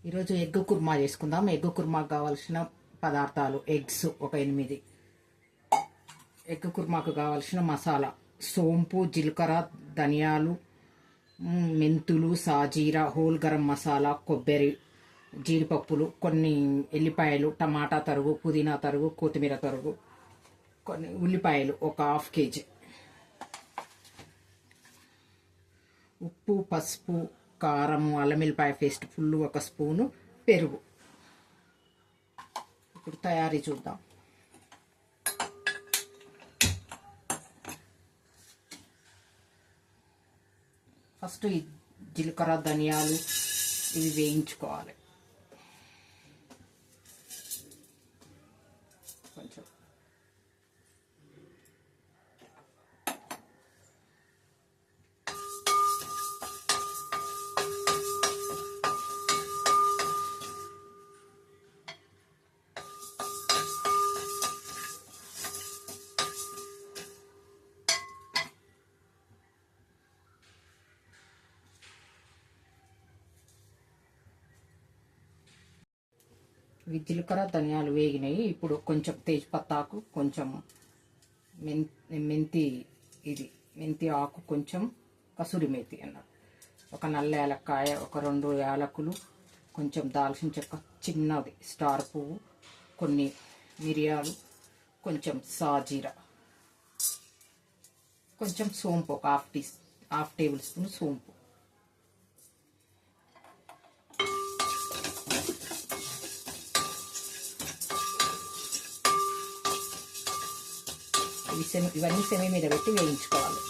ఈరోజు ఎగ్ కుర్మా చేసుకుందాం. ఎగ్ కుర్మాకు కావాల్సిన పదార్థాలు: ఎగ్స్ ఒక 8, ఎగ్ కుర్మాకు కావాల్సిన మసాలా: సోంపు, జీలకర్ర, ధనియాలు, మెంతులు, సాజీరా, హోల్ గరం మసాలా, కొబ్బరి, జీడిపప్పులు, కొన్ని ఎల్లిపాయలు, టమాటా తరుగు, పుదీనా తరుగు, కొత్తిమీర తరుగు, కొన్ని ఉల్లిపాయలు ఒక 1/2 kg, ఉప్పు, పసుపు, కారం, అల్లం వెల్లిపాయ పేస్ట్ ఫుల్ 1 స్పూను, పెరుగు. ఇప్పుడు తయారీ చూద్దాం. ఫస్ట్ ఈ జీలకర్ర, ధనియాలు ఇవి వేయించుకోవాలి. కొంచెం ఇవి జీలకర్ర, ధనియాలు వేగినాయి. ఇప్పుడు కొంచెం తేజ్పత్తాకు, కొంచెం మెంతి ఆకు, కొంచెం కసూరి మేతి అన్నట్టు, ఒక నల్ల యాలక్కాయ, ఒక 2 యాలకులు, కొంచెం దాల్చిన చెక్క చిన్నది, స్టార్ పువ్వు, కొన్ని మిరియాలు, కొంచెం సాజీరా, కొంచెం సోంపు, ఒక హాఫ్ టేబుల్ స్పూన్ సోంపు. ఇవన్నీ సెమి మీద పెట్టి వేయించుకోవాలి.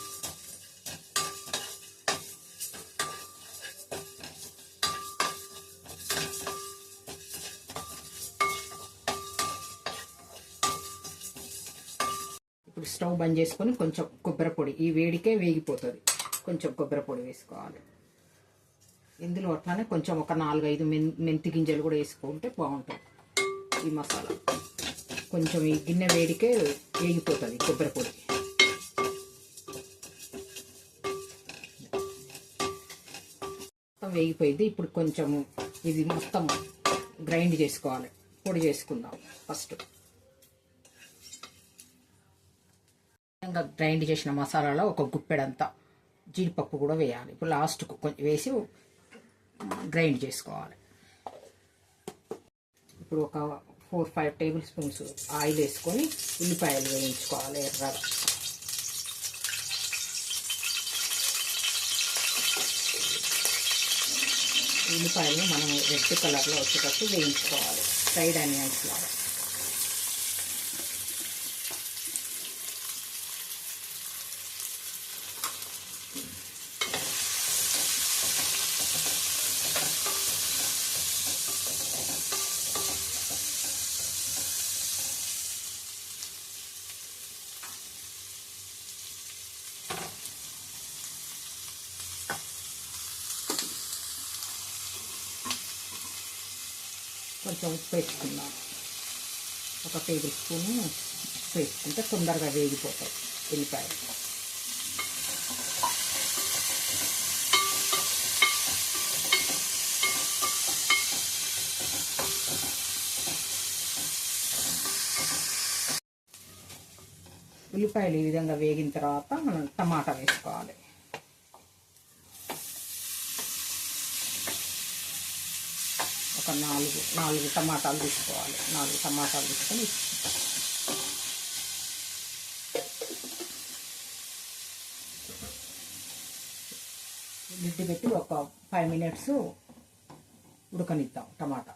ఇప్పుడు స్టవ్ బంద్ చేసుకొని కొంచెం కొబ్బరి పొడి, ఈ వేడికే వేగిపోతుంది, కొంచెం కొబ్బరి పొడి వేసుకోవాలి. ఇందులో అట్లానే కొంచెం ఒక 4-5 మెంతి గింజలు కూడా వేసుకుంటే బాగుంటుంది. ఈ మసాలా కొంచెం ఈ గిన్నె వేడికే వేగిపోతుంది కొబ్బరి పొడి. మొత్తం వేగిపోయింది. ఇప్పుడు కొంచెం ఇది మొత్తం గ్రైండ్ చేసుకోవాలి, పొడి చేసుకుందాం. ఫస్ట్ గ్రైండ్ చేసిన మసాలాలో ఒక గుప్పెడంతా జీడిపప్పు కూడా వేయాలి. ఇప్పుడు లాస్ట్కు కొంచెం వేసి గ్రైండ్ చేసుకోవాలి. ఇప్పుడు ఒక 4-5 టేబుల్ స్పూన్స్ ఆయిల్ వేసుకొని ఉల్లిపాయలు వేయించుకోవాలి ఎర్రగా. ఉల్లిపాయలు మనం రెడ్ కలర్లో వచ్చేటట్టు వేయించుకోవాలి, ఫ్రైడ్ ఆనియన్స్ లాగా. కొంచెం ఉప్పు వేసుకుందాం, ఒక టేబుల్ స్పూను ఉప్పు వేసుకుంటే తొందరగా వేగిపోతాయి ఎల్లిపాయలు. ఉల్లిపాయలు ఈ విధంగా వేగిన తర్వాత మనం టమాటా వేసుకోవాలి. ఒక 4 టమాటాలు తీసుకోవాలి. 4 టమాటాలు తీసుకొని లిడ్ పెట్టి ఒక 5 మినిట్స్ ఉడకనిద్దాం. టమాటా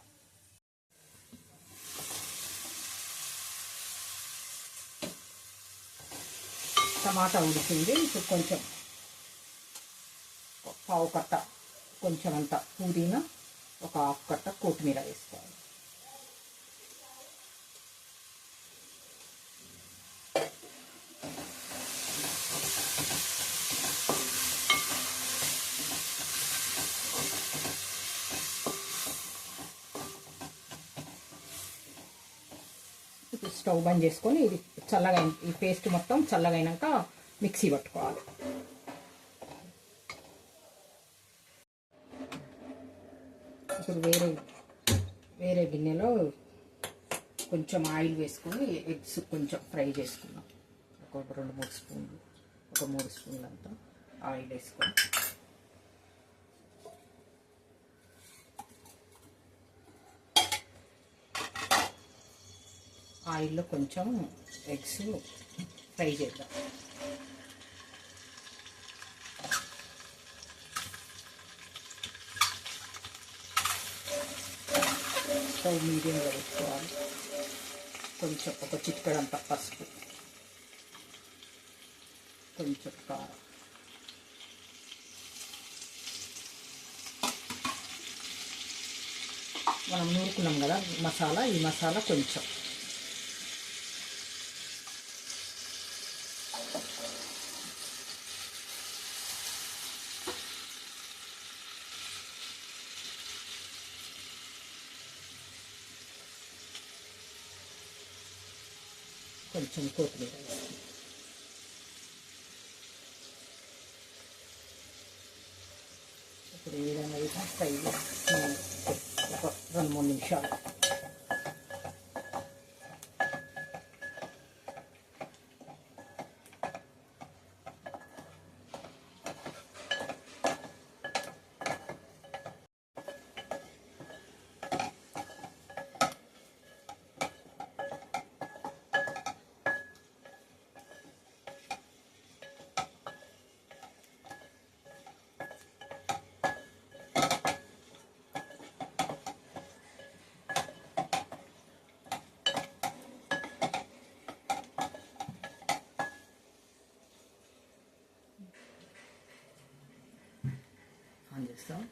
ఉడికింది. ఇప్పుడు కొంచెం పావు కట్ట కొంచెం అంత పుదీనా, ఒక 1/2 కట్ట కొత్తిమీర వేసుకోవాలి. ఇప్పుడు స్టవ్ బంద్ చేసుకొని ఇది చల్లగా, ఈ పేస్ట్ మొత్తం చల్లగైనాక మిక్సీ పట్టుకోవాలి. ఇప్పుడు వేరే గిన్నెలో కొంచెం ఆయిల్ వేసుకొని ఎగ్స్ కొంచెం ఫ్రై చేసుకున్నాం. ఒక 2-3 స్పూన్లు, ఒక 3 స్పూన్లు అంతా ఆయిల్ వేసుకొని ఆయిల్లో కొంచెం ఎగ్స్ ఫ్రై చేద్దాం. స్టవ్ మీడియంగా పెట్టుకోవాలి. కొంచెం ఒక చిటికెడంత పసుపు, కొంచెం కారం, మనం నూరుకున్నాం కదా మసాలా, ఈ మసాలా కొంచెం కొత్తిమీర వేసుకుందాం. ఇప్పుడు ఈ విధంగా ఫ్రై ఒక 2-3 నిమిషాలు. చేస్తాం.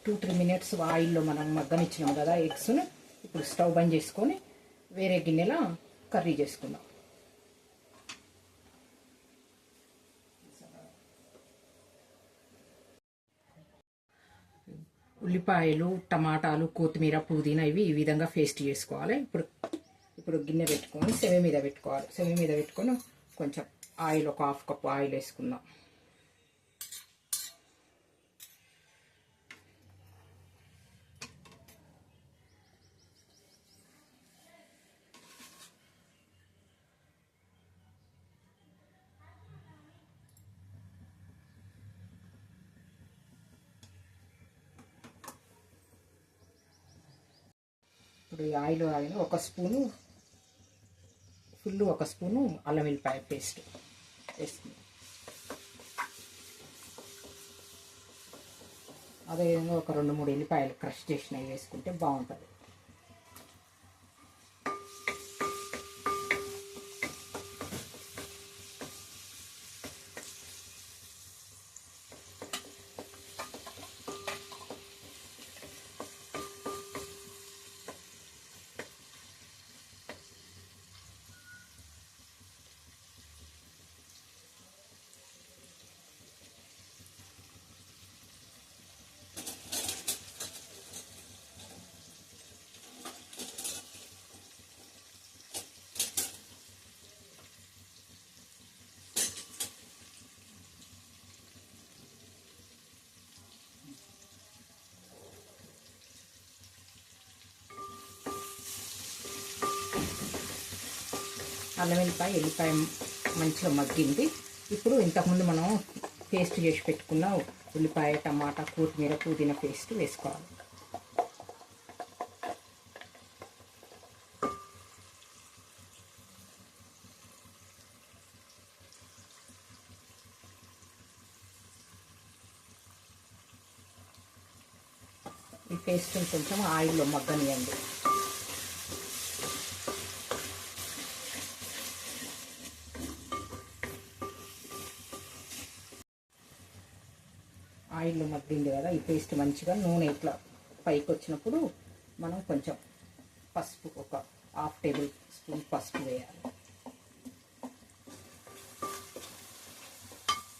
2-3 మినిట్స్ ఆయిల్లో మనం మగ్గనిచ్చినాం కదా ఎగ్స్ను. ఇప్పుడు స్టవ్ బంద్ చేసుకొని వేరే గిన్నెలో కర్రీ చేసుకుందాం. ఉల్లిపాయలు, టమాటాలు, కొత్తిమీర, పుదీనా ఇవి ఈ విధంగా పేస్ట్ చేసుకోవాలి. ఇప్పుడు గిన్నె పెట్టుకొని సెవి మీద పెట్టుకోవాలి. సెవి మీద పెట్టుకొని కొంచెం ఆయిల్, ఒక 1/2 కప్ ఆయిల్ వేసుకుందాం. ఇప్పుడు ఈ ఆయిల్ ఒక స్పూను ఫుల్, ఒక స్పూను అల్లం వెల్లిపాయ పేస్ట్ వేసుకుందాం. అదేవిధంగా ఒక 2-3 ఎల్లిపాయలు క్రష్ చేసినవి వేసుకుంటే బాగుంటుంది. అల్లం వెల్లిపాయ, ఎల్లిపాయ మంచిగా మగ్గింది. ఇప్పుడు ఇంతకుముందు మనం పేస్ట్ చేసి పెట్టుకున్న ఉల్లిపాయ, టమాటా, కొత్తిమీర, పుదీనా పేస్ట్ వేసుకోవాలి. ఈ పేస్ట్ కొంచెం ఆయిల్లో మగ్గనియండి. ఆయిల్లో మగ్గింది కదా, ఈ పేస్ట్ మంచిగా నూనె ఇట్లా పైకి వచ్చినప్పుడు మనం కొంచెం పసుపు, ఒక 1/2 టేబుల్ స్పూన్ పసుపు వేయాలి.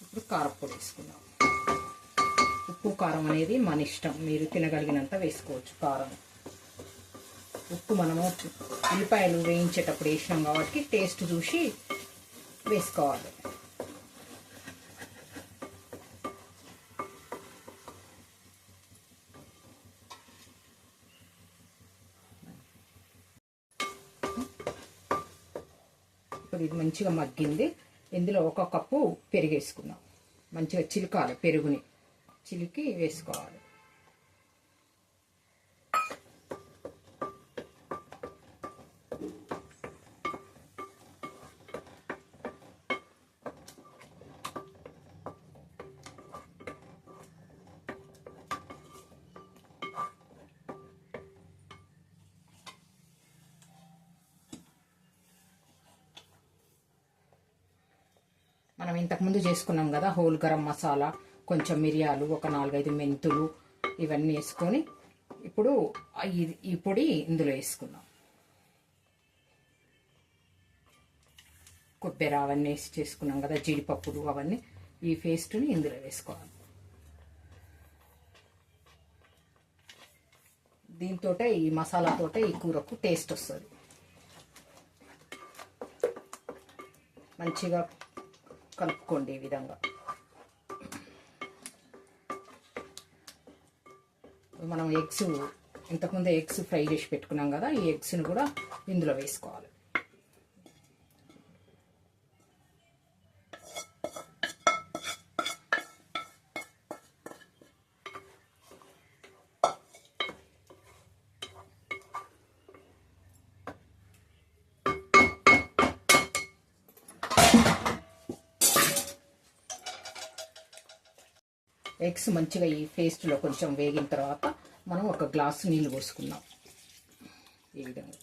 ఇప్పుడు కారప్పొడి వేసుకుందాం. ఉప్పు కారం అనేది మన ఇష్టం, మీరు తినగలిగినంత వేసుకోవచ్చు కారం. ఉప్పు మనము ఉల్లిపాయలు వేయించేటప్పుడు వేసినాం కాబట్టి టేస్ట్ చూసి వేసుకోవాలి. ఇప్పుడు ఇది మంచిగా మగ్గింది. ఇందులో 1 కప్పు పెరుగు వేసుకుందాం. మంచిగా చిలకాలి, పెరుగుని చిలికి వేసుకోవాలి. మనం ఇంతకుముందు చేసుకున్నాం కదా హోల్ గరం మసాలా, కొంచెం మిరియాలు, ఒక 4-5 మెంతులు, ఇవన్నీ వేసుకొని ఇప్పుడు ఈ పొడి ఇందులో వేసుకున్నాం. కొబ్బరి అవన్నీ వేసి చేసుకున్నాం కదా, జీడిపప్పులు అవన్నీ, ఈ పేస్ట్ని ఇందులో వేసుకోవాలి. దీంతో ఈ మసాలాతోటే ఈ కూరకు టేస్ట్ వస్తుంది. మంచిగా కలుపుకోండి ఈ విధంగా. మనం ఎగ్స్ ఇంతకుముందు ఎగ్స్ ఫ్రై చేసి పెట్టుకున్నాం కదా, ఈ ఎగ్స్ని కూడా ఇందులో వేసుకోవాలి. ఎగ్స్ మంచిగా ఈ పేస్ట్లో కొంచెం వేగిన తర్వాత మనం 1 గ్లాసు నీళ్ళు పోసుకుందాం. ఈ విధంగా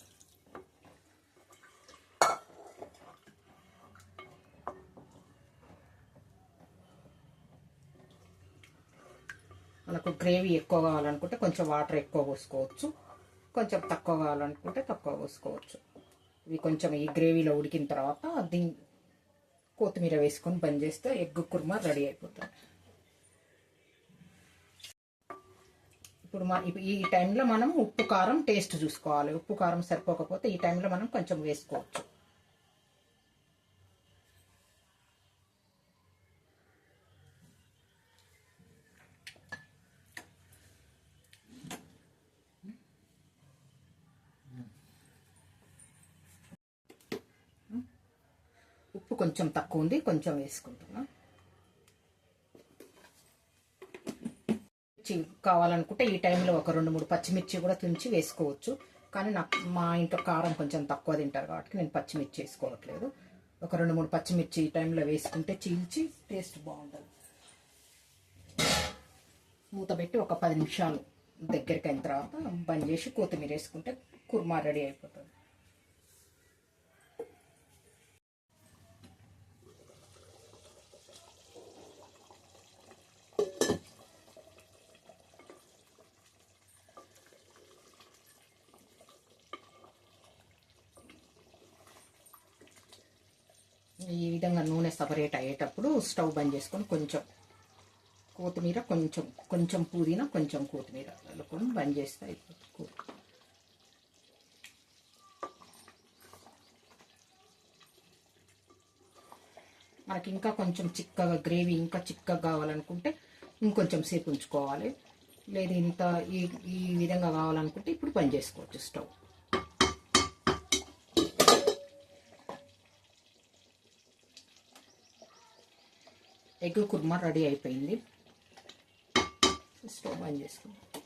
మనకు గ్రేవీ ఎక్కువ కావాలనుకుంటే కొంచెం వాటర్ ఎక్కువ పోసుకోవచ్చు, కొంచెం తక్కువ కావాలనుకుంటే తక్కువ పోసుకోవచ్చు. ఇవి కొంచెం ఈ గ్రేవీలో ఉడికిన తర్వాత దీన్ని కొత్తిమీర వేసుకొని బంద్ చేస్తే ఎగ్ కుర్మా రెడీ అయిపోతుంది. ఇప్పుడు ఈ టైంలో మనం ఉప్పు కారం టేస్ట్ చూసుకోవాలి. ఉప్పు కారం సరిపోకపోతే ఈ టైంలో మనం కొంచెం వేసుకోవచ్చు. ఉప్పు కొంచెం తక్కువ ఉంది, కొంచెం వేసుకుంటున్నా. కావాలనుకుంటే ఈ టైంలో ఒక 2-3 పచ్చిమిర్చి కూడా తుంచి వేసుకోవచ్చు. కానీ మా ఇంట్లో కారం కొంచెం తక్కువ తింటారు కాబట్టి నేను పచ్చిమిర్చి వేసుకోవట్లేదు. ఒక 2-3 పచ్చిమిర్చి ఈ టైంలో వేసుకుంటే చీల్చి టేస్ట్ బాగుంటుంది. మూత పెట్టి ఒక 10 నిమిషాలు దగ్గరికి అయిన తర్వాత బంద్ చేసి కొత్తిమీర వేసుకుంటే కుర్మా రెడీ అయిపోతుంది. ఈ విధంగా నూనె సపరేట్ అయ్యేటప్పుడు స్టవ్ బంద్ చేసుకొని కొంచెం కొత్తిమీర, కొంచెం పుదీనా, కొంచెం కొత్తిమీర అల్లుకొని బంద్ చేస్తే అయిపోతుంది. మనకి ఇంకా కొంచెం చిక్కగా గ్రేవీ ఇంకా చిక్కగా కావాలనుకుంటే ఇంకొంచెం సేపు ఉంచుకోవాలి. లేదు ఇంత ఈ విధంగా కావాలనుకుంటే ఇప్పుడు బంద్ చేసుకోవచ్చు స్టవ్. ఎగ్ కుర్మా రెడీ అయిపోయింది. స్టవ్ బంద్ చేసుకుందాం.